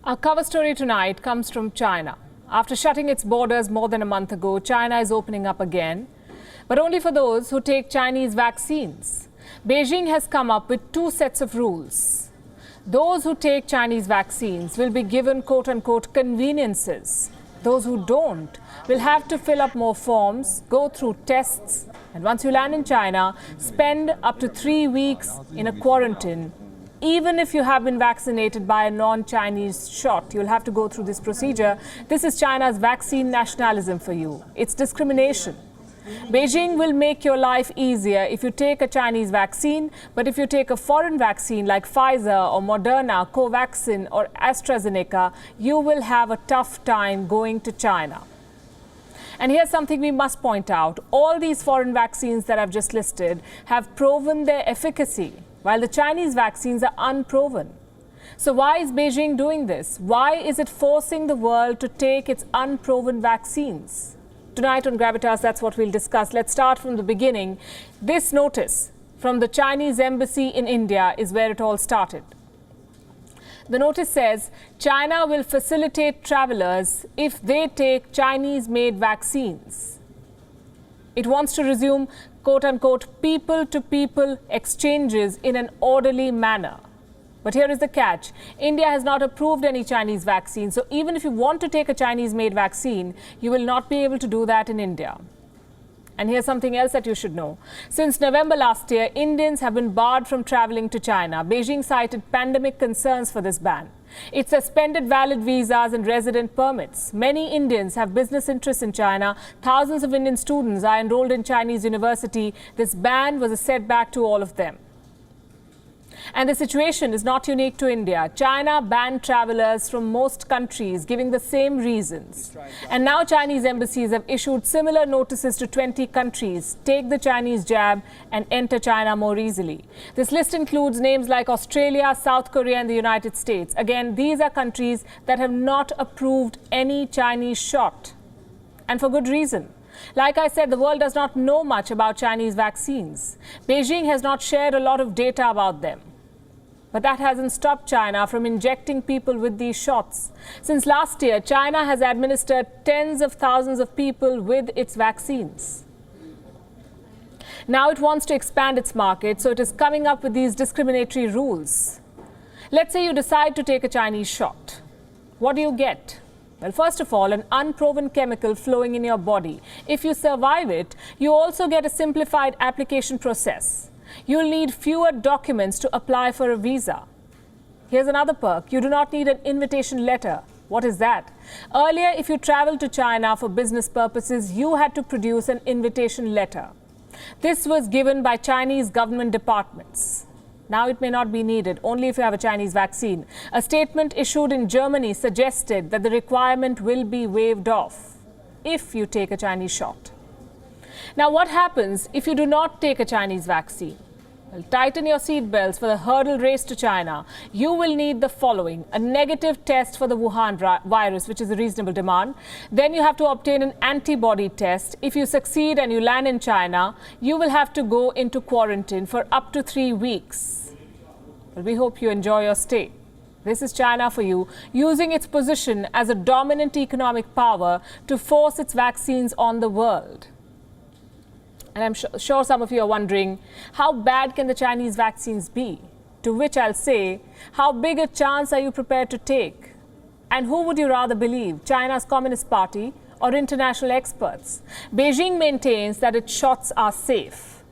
Our cover story tonight comes from China. After shutting its borders more than a month ago, China is opening up again, but only for those who take Chinese vaccines. Beijing has come up with two sets of rules. Those who take Chinese vaccines will be given quote-unquote conveniences. Those who don't will have to fill up more forms, go through tests, and once you land in China, spend up to 3 weeks in a quarantine. Even if you have been vaccinated by a non-Chinese shot, you'll have to go through this procedure. This is China's vaccine nationalism for you. It's discrimination. Beijing will make your life easier if you take a Chinese vaccine, but if you take a foreign vaccine like Pfizer or Moderna, Covaxin or AstraZeneca, you will have a tough time going to China. And here's something we must point out. All these foreign vaccines that I've just listed have proven their efficacy, while the Chinese vaccines are unproven. So why is Beijing doing this? Why is it forcing the world to take its unproven vaccines? Tonight on Gravitas, that's what we'll discuss. Let's start from the beginning. This notice from the Chinese embassy in India is where it all started. The notice says China will facilitate travelers if they take Chinese-made vaccines. It wants to resume quote-unquote people-to-people exchanges in an orderly manner. But here is the catch. India has not approved any Chinese vaccine. So even if you want to take a Chinese-made vaccine, you will not be able to do that in India. And here's something else that you should know. Since November last year, Indians have been barred from traveling to China. Beijing cited pandemic concerns for this ban. It suspended valid visas and resident permits. Many Indians have business interests in China. Thousands of Indian students are enrolled in Chinese university. This ban was a setback to all of them. And the situation is not unique to India. China banned travelers from most countries, giving the same reasons. And now Chinese embassies have issued similar notices to 20 countries. Take the Chinese jab and enter China more easily. This list includes names like Australia, South Korea, and the United States. Again, these are countries that have not approved any Chinese shot. And for good reason. Like I said, the world does not know much about Chinese vaccines. Beijing has not shared a lot of data about them. But that hasn't stopped China from injecting people with these shots. Since last year, China has administered tens of thousands of people with its vaccines. Now it wants to expand its market, so it is coming up with these discriminatory rules. Let's say you decide to take a Chinese shot. What do you get? Well, first of all, an unproven chemical flowing in your body. If you survive it, you also get a simplified application process. You'll need fewer documents to apply for a visa. Here's another perk. You do not need an invitation letter. What is that? Earlier, if you traveled to China for business purposes, you had to produce an invitation letter. This was given by Chinese government departments. Now it may not be needed, only if you have a Chinese vaccine. A statement issued in Germany suggested that the requirement will be waived off if you take a Chinese shot. Now, what happens if you do not take a Chinese vaccine? Well, tighten your seatbelts for the hurdle race to China. You will need the following: a negative test for the Wuhan virus, which is a reasonable demand. Then you have to obtain an antibody test. If you succeed and you land in China, you will have to go into quarantine for up to 3 weeks. Well, we hope you enjoy your stay. This is China for you, using its position as a dominant economic power to force its vaccines on the world. And I'm sure some of you are wondering, how bad can the Chinese vaccines be? To which I'll say, how big a chance are you prepared to take? And who would you rather believe, China's Communist Party or international experts? Beijing maintains that its shots are safe.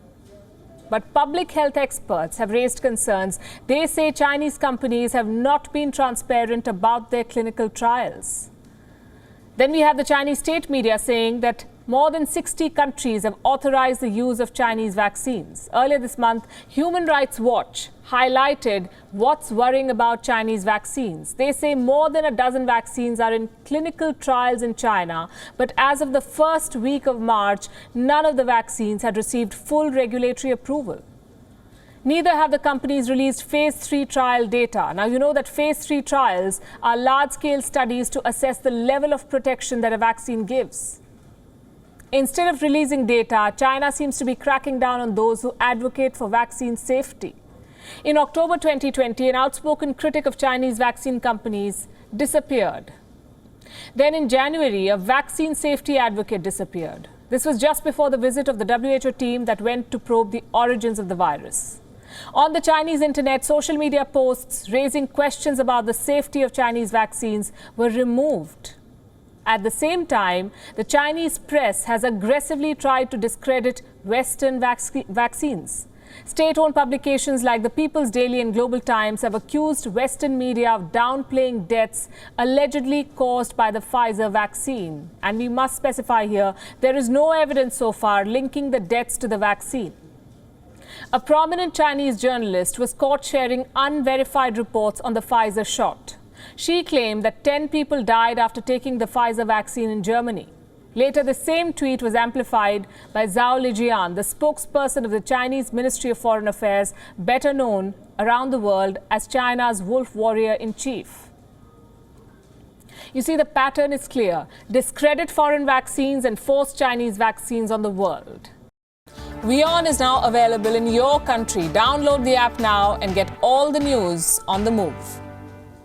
But public health experts have raised concerns. They say Chinese companies have not been transparent about their clinical trials. Then we have the Chinese state media saying that more than 60 countries have authorized the use of Chinese vaccines. Earlier this month, Human Rights Watch highlighted what's worrying about Chinese vaccines. They say more than a dozen vaccines are in clinical trials in China, but as of the first week of March, none of the vaccines had received full regulatory approval. Neither have the companies released phase 3 trial data. Now, you know that phase 3 trials are large-scale studies to assess the level of protection that a vaccine gives. Instead of releasing data, China seems to be cracking down on those who advocate for vaccine safety. In October 2020, an outspoken critic of Chinese vaccine companies disappeared. Then in January, a vaccine safety advocate disappeared. This was just before the visit of the WHO team that went to probe the origins of the virus. On the Chinese internet, social media posts raising questions about the safety of Chinese vaccines were removed. At the same time, the Chinese press has aggressively tried to discredit Western vaccines. State-owned publications like the People's Daily and Global Times have accused Western media of downplaying deaths allegedly caused by the Pfizer vaccine. And we must specify here, there is no evidence so far linking the deaths to the vaccine. A prominent Chinese journalist was caught sharing unverified reports on the Pfizer shot. She claimed that 10 people died after taking the Pfizer vaccine in Germany. Later, the same tweet was amplified by Zhao Lijian, the spokesperson of the Chinese Ministry of Foreign Affairs, better known around the world as China's wolf warrior-in-chief. You see, the pattern is clear. Discredit foreign vaccines and force Chinese vaccines on the world. WION is now available in your country. Download the app now and get all the news on the move.